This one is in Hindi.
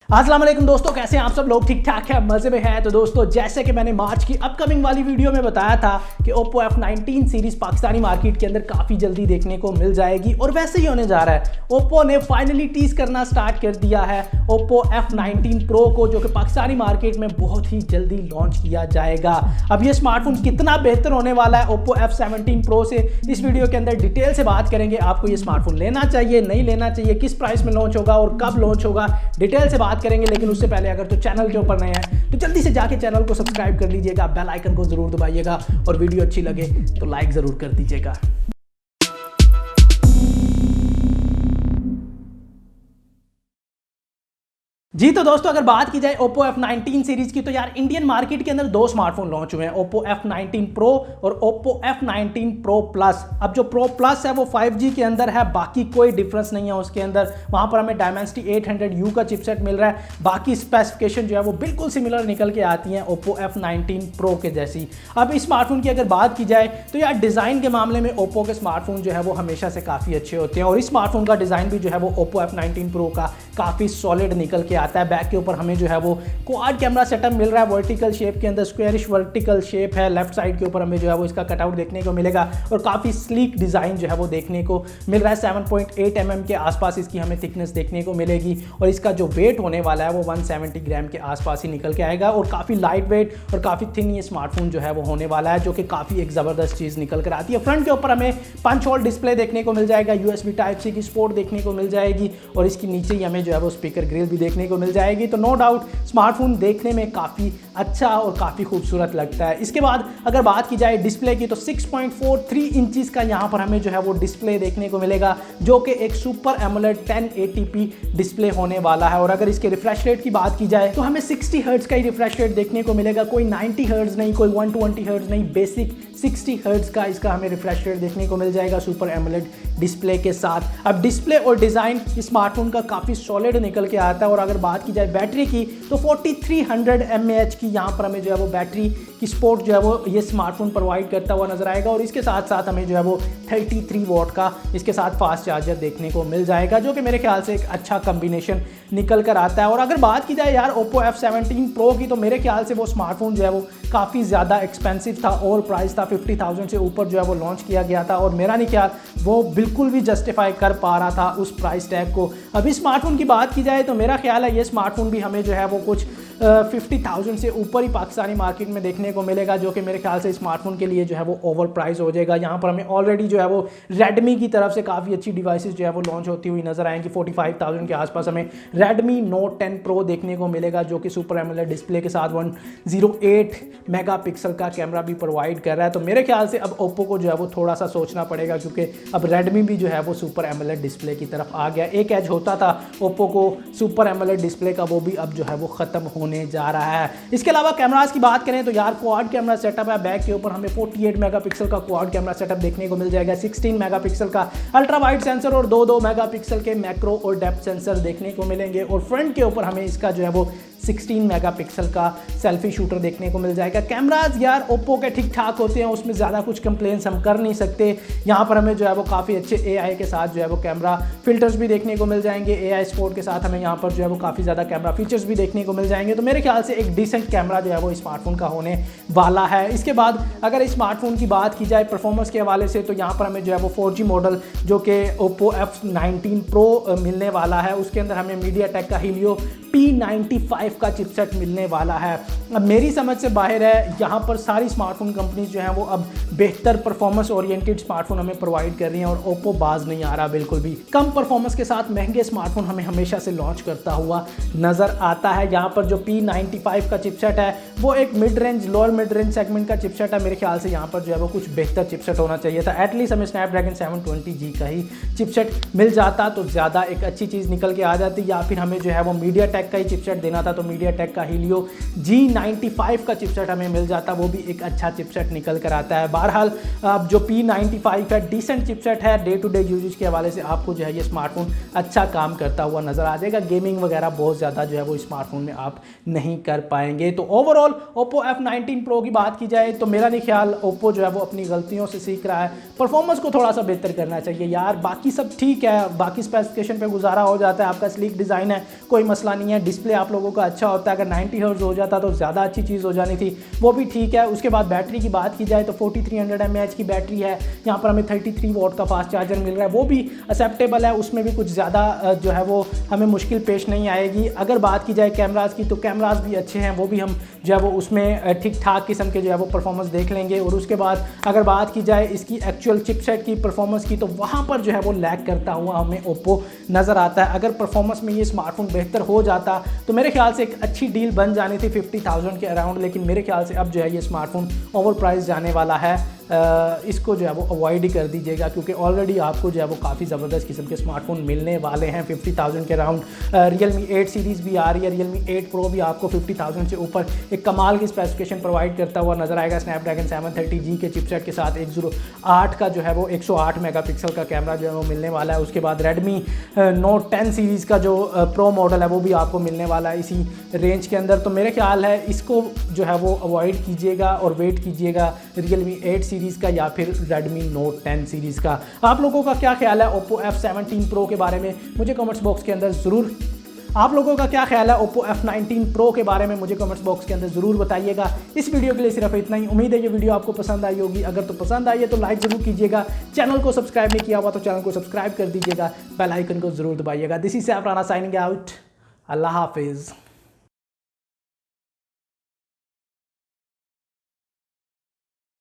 अस्सलाम वालेकुम दोस्तों, कैसे हैं आप सब लोग? ठीक ठाक है, मजे में हैं। तो दोस्तों, जैसे कि मैंने मार्च की अपकमिंग वाली वीडियो में बताया था कि OPPO F19 series Pakistani market के अंदर काफ़ी जल्दी देखने को मिल जाएगी और वैसे ही होने जा रहा है। OPPO ने फाइनली टीज करना स्टार्ट कर दिया है OPPO F19 Pro को, जो कि पाकिस्तानी मार्केट में बहुत ही जल्दी लॉन्च किया जाएगा। अब ये स्मार्टफोन कितना बेहतर होने वाला है OPPO F17 Pro से, इस वीडियो के अंदर डिटेल से बात करेंगे। आपको ये स्मार्टफोन लेना चाहिए, नहीं लेना चाहिए, किस प्राइस में लॉन्च होगा और कब लॉन्च होगा, डिटेल से बात करेंगे। लेकिन उससे पहले अगर तो चैनल के ऊपर नए हैं तो जल्दी से जाके चैनल को सब्सक्राइब कर लीजिएगा, बेल आइकन को जरूर दबाइएगा और वीडियो अच्छी लगे तो लाइक जरूर कर दीजिएगा। जी तो दोस्तों, अगर बात की जाए OPPO F19 सीरीज की, तो यार इंडियन मार्केट के अंदर दो स्मार्टफोन लॉन्च हुए हैं, OPPO F19 Pro और OPPO F19 Pro Plus। अब जो Pro Plus है वो 5G के अंदर है, बाकी कोई डिफरेंस नहीं है उसके अंदर। वहां पर हमें Dimensity 800U का चिपसेट मिल रहा है, बाकी स्पेसिफिकेशन जो है वो बिल्कुल सिमिलर निकल के आती हैं OPPO F19 Pro के जैसी। अब इस स्मार्टफोन की अगर बात की जाए तो यार डिज़ाइन के मामले में OPPO के स्मार्टफोन जो है वो हमेशा से काफ़ी अच्छे होते हैं और इस स्मार्टफोन का डिज़ाइन भी जो है वो OPPO F19 Pro का काफ़ी सॉलिड निकल के आता है। बैक के ऊपर हमें जो है वो क्वाड कैमरा सेटअप मिल रहा है, वर्टिकल शेप के अंदर स्क्वायरिश वर्टिकल शेप है। लेफ्ट साइड के ऊपर हमें जो है वो इसका कटआउट देखने को मिलेगा और काफ़ी स्लीक डिज़ाइन जो है वो देखने को मिल रहा है। 7.8 mm के आसपास इसकी हमें थिकनेस देखने को मिलेगी और इसका जो वेट होने वाला है वो 170 ग्राम के आसपास ही निकल के आएगा और काफ़ी लाइट वेट और काफ़ी थिन ये स्मार्टफोन जो है वो होने वाला है, जो कि काफ़ी एक ज़बरदस्त चीज़ निकल कर आती है। फ्रंट के ऊपर हमें पंच होल डिस्प्ले देखने को मिल जाएगा, USB Type-C की सपोर्ट देखने को मिल जाएगी और इसकी नीचे ही हमें जो है वो स्पीकर ग्रिल भी देखने को मिल जाएगी। तो नो डाउट स्मार्टफोन देखने में काफ़ी अच्छा और काफ़ी खूबसूरत लगता है। इसके बाद अगर बात की जाए डिस्प्ले की, तो 6.43 इंचेस का यहाँ पर हमें जो है वो डिस्प्ले देखने को मिलेगा, जो कि एक सुपर एमोलेड 1080p डिस्प्ले होने वाला है। और अगर इसके रिफ्रेश रेट की बात की जाए तो हमें 60 हर्ट्ज का ही रिफ्रेश रेट देखने को मिलेगा, कोई 90 हर्ट्ज नहीं, कोई 120 हर्ट्ज नहीं, बेसिक 60 हर्ट्ज का इसका हमें रिफ्रेश रेट देखने को मिल जाएगा सुपर एमोलेड डिस्प्ले के साथ। अब डिस्प्ले और डिज़ाइन स्मार्टफोन का काफ़ी सॉलिड निकल के आता है। और अगर बात की जाए बैटरी की, तो 4300 mAh की यहाँ पर हमें जो है वो बैटरी की सपोर्ट जो है वो ये स्मार्टफोन प्रोवाइड करता हुआ नजर आएगा और इसके साथ साथ हमें जो है वो 33 वॉट का इसके साथ फास्ट चार्जर देखने को मिल जाएगा, जो कि मेरे ख्याल से एक अच्छा कम्बिनेशन निकल कर आता है। और अगर बात की जाए यार OPPO F17 Pro की, तो मेरे ख्याल से वो स्मार्टफोन जो है वो काफ़ी ज़्यादा एक्सपेंसिव था, और प्राइस था 50,000 से ऊपर जो है वो लॉन्च किया गया था और मेरा नहीं ख्याल वो बिल्कुल भी जस्टिफाई कर पा रहा था उस प्राइस टैग को। अभी स्मार्टफोन की बात की जाए तो मेरा ख्याल है ये स्मार्टफोन भी हमें जो है वो कुछ 50,000 से ऊपर ही पाकिस्तानी मार्केट में देखने को मिलेगा, जो कि मेरे ख्याल से स्मार्टफोन के लिए जो है वो ओवर प्राइस हो जाएगा। यहाँ पर हमें ऑलरेडी जो है वो Redmi की तरफ से काफ़ी अच्छी डिवाइसेस जो है वो लॉन्च होती हुई नजर आएंगी। 45,000 के आसपास हमें Redmi Note 10 Pro देखने को मिलेगा, जो कि सुपर एमोलेड डिस्प्ले के साथ 108 मेगापिक्सल का कैमरा भी प्रोवाइड कर रहा है। तो मेरे ख्याल से अब OPPO को जो है वो थोड़ा सा सोचना पड़ेगा, क्योंकि अब Redmi भी जो है वो सुपर एमोलेड डिस्प्ले की तरफ आ गया। एक एज होता था OPPO को सुपर एमोलेड डिस्प्ले का, वो भी अब जो है वो ख़त्म होने जा रहा है। इसके अलावा कैमरास की बात करें तो यार क्वाड कैमरा सेटअप है। बैक के ऊपर हमें 48 मेगापिक्सल का क्वाड कैमरा सेटअप देखने को मिल जाएगा, 16 मेगापिक्सल का अल्ट्रा वाइड सेंसर और 2 मेगापिक्सल के मैक्रो और डेप्थ सेंसर देखने को मिलेंगे। और फ्रंट के ऊपर हमें इसका जो है वो 16 मेगापिक्सल का सेल्फी शूटर देखने को मिल जाएगा। कैमराज यार OPPO के ठीक ठाक होते हैं, उसमें ज़्यादा कुछ कंप्लेंट्स हम कर नहीं सकते। यहाँ पर हमें जो है वो काफ़ी अच्छे AI के साथ जो है वो कैमरा फिल्टर्स भी देखने को मिल जाएंगे। AI सपोर्ट के साथ हमें यहाँ पर जो है वो काफ़ी ज़्यादा कैमरा फीचर्स भी देखने को मिल जाएंगे। तो मेरे ख्याल से एक डिसेंट कैमरा जो है वो स्मार्टफोन का होने वाला है। इसके बाद अगर स्मार्टफोन की बात की जाए परफॉर्मेंस के हवाले से, तो यहाँ पर हमें जो है वो 4G मॉडल जो कि OPPO F19 Pro मिलने वाला है, उसके अंदर हमें MediaTek का Helio P95 का चिपसेट मिलने वाला है। अब मेरी समझ से बाहर है, यहाँ पर सारी स्मार्टफोन कंपनीज जो हैं वो अब बेहतर परफॉर्मेंस ओरिएंटेड स्मार्टफोन हमें प्रोवाइड कर रही हैं और OPPO बाज नहीं आ रहा बिल्कुल भी। कम परफॉर्मेंस के साथ महंगे स्मार्टफोन हमें हमेशा से लॉन्च करता हुआ नज़र आता है। यहाँ पर जो P95 का चिपसेट है वो एक mid range lower mid range segment का चिपसेट है। मेरे ख्याल से यहाँ पर जो है वो कुछ बेहतर चिपसेट होना चाहिए था। एटलीस्ट हमें स्नैपड्रैगन 720G का ही चिपसेट मिल जाता तो ज़्यादा एक अच्छी चीज़ निकल के आ जाती, या फिर हमें जो है वो MediaTek का ही चिपसेट देना था तो मीडियाटेक का हीलियो G95 का चिपसेट हमें मिल जाता, वो भी एक अच्छा चिपसेट निकल कर आता है। बहरहाल अब जो P95 है डिसेंट चिपसेट है, डे टू डे यूजेज के हवाले से आपको जो है ये स्मार्टफोन अच्छा काम करता हुआ नजर आ जाएगा। गेमिंग वगैरह बहुत ज़्यादा जो है वो स्मार्टफोन में आप नहीं कर पाएंगे। तो ओवरऑल OPPO F19 Pro की बात की जाए तो मेरा नहीं ख्याल OPPO जो है वो अपनी गलतियों से सीख रहा है, परफॉर्मेंस को थोड़ा सा बेहतर करना चाहिए यार। बाकी सब ठीक है, बाकी स्पेसिफिकेशन पे गुजारा हो जाता है, आपका स्लीक डिज़ाइन है, कोई मसला नहीं है, डिस्प्ले आप लोगों का अच्छा होता है। अगर 90 हर्ट्ज हो जाता तो ज़्यादा अच्छी चीज़ हो जानी थी, वो भी ठीक है। उसके बाद बैटरी की बात की जाए तो 4300 mAh की बैटरी है, यहाँ पर हमें 33 वॉट का फास्ट चार्जर मिल रहा है, वो भी एक्सेप्टेबल है, उसमें भी कुछ ज़्यादा जो है वो हमें मुश्किल पेश नहीं आएगी। अगर बात की जाए कैमरास की तो कैमरास भी अच्छे हैं, वो भी हम जो है वो उसमें ठीक ठाक किस्म के जो है वो परफॉर्मेंस देख लेंगे। और उसके बाद अगर बात की जाए इसकी एक्चुअल चिपसेट की परफॉर्मेंस की तो वहाँ पर जो है वो लैग करता हुआ हमें OPPO नज़र आता है। अगर परफॉर्मेंस में ये स्मार्टफोन बेहतर हो जाता तो मेरे ख्याल से एक अच्छी डील बन जानी थी 50,000 के अराउंड, लेकिन मेरे ख्याल से अब जो है ये स्मार्टफोन ओवर प्राइस जाने वाला है। इसको जो है वो अवॉइड ही कर दीजिएगा, क्योंकि ऑलरेडी आपको जो है वो काफ़ी ज़बरदस्त किस्म के स्मार्टफोन मिलने वाले हैं 50,000 के अराउंड। Realme 8 सीरीज़ भी आ रही है, Realme 8 Pro भी आपको 50,000 से ऊपर एक कमाल की स्पेसिफिकेशन प्रोवाइड करता हुआ नजर आएगा। स्नैपड्रैगन 730G के चिपसेट के साथ 108 का जो है वो 108 मेगापिक्सल का कैमरा जो है वो मिलने वाला है। उसके बाद Redmi Note 10 सीरीज़ का जो प्रो मॉडल है वो भी आपको मिलने वाला है इसी रेंज के अंदर। तो मेरे ख्याल है इसको जो है वो अवॉइड कीजिएगा और वेट कीजिएगा Realme 8 सीरीज़ का या फिर Redmi Note 10 सीरीज़ का। आप लोगों का क्या ख्याल है OPPO F17 Pro के बारे में, मुझे कमेंट्स बॉक्स के अंदर ज़रूर आप लोगों का क्या ख्याल है OPPO F19 Pro के बारे में, मुझे कमेंट्स बॉक्स के अंदर ज़रूर बताइएगा। इस वीडियो के लिए सिर्फ इतना ही। उम्मीद है ये वीडियो आपको पसंद आई होगी। अगर तो पसंद आई है तो लाइक ज़रूर कीजिएगा, चैनल को सब्सक्राइब नहीं किया हुआ तो चैनल को सब्सक्राइब कर दीजिएगा, बेल आइकन को ज़रूर दबाइएगा। This is Saif Rana signing out. अल्लाह हाफिज़।